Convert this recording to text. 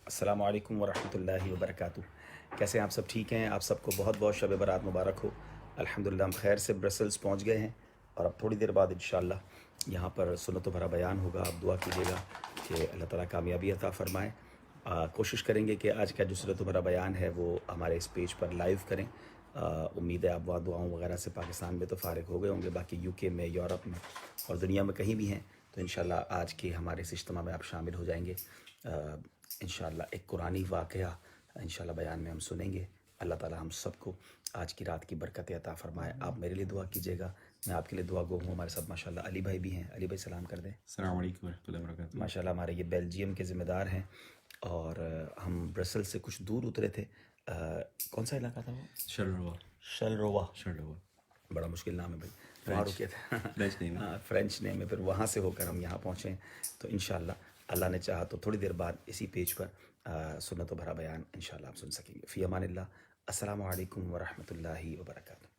السلام علیکم ورحمۃ اللہ وبرکاتہ. کیسے ہیں آپ سب؟ ٹھیک ہیں؟ آپ سب کو بہت بہت شب برات مبارک ہو. الحمدللہ ہم خیر سے برسلز پہنچ گئے ہیں اور اب تھوڑی دیر بعد انشاءاللہ یہاں پر سنت و بھرا بیان ہوگا. آپ دعا کیجیے گا کہ اللہ تعالیٰ کامیابی عطا فرمائے. کوشش کریں گے کہ آج کا جو سنت و بھرا بیان ہے وہ ہمارے اس پیج پر لائیو کریں. امید ہے آپ وہاں دعاؤں وغیرہ سے پاکستان میں تو فارغ ہو گئے ہوں گے، باقی یو کے میں، یورپ میں اور دنیا میں کہیں بھی ہیں تو انشاءاللہ آج کے ہمارے اس اجتماع میں آپ شامل ہو جائیں گے. انشاءاللہ ایک قرآنی واقعہ انشاءاللہ بیان میں ہم سنیں گے. اللہ تعالیٰ ہم سب کو آج کی رات کی برکت عطا فرمائے. آپ میرے لیے دعا کیجیے گا، میں آپ کے لیے دعا گو ہوں. ہمارے ساتھ ماشاءاللہ علی بھائی بھی ہیں. علی بھائی سلام کر دیں. السلام علیکم ورحمۃ اللہ وبرکاتہ. ماشاءاللہ ہمارے یہ بیلجیم کے ذمہ دار ہیں اور ہم برسل سے کچھ دور اترے تھے. کون سا علاقہ تھا وہ؟ شرروا. شلروا. شرروا بڑا مشکل نام ہے بھائی. وہاں رکے تھے. فرینچ نیم ہے. فرینچ نیم ہے. پھر وہاں سے ہو کر ہم یہاں پہنچے ہیں تو انشاءاللہ اللہ نے چاہا تو تھوڑی دیر بعد اسی پیج پر سنت و بھرا بیان انشاءاللہ آپ سن سکیں گے. فی امان اللہ. السلام علیکم ورحمۃ اللہ وبرکاتہ.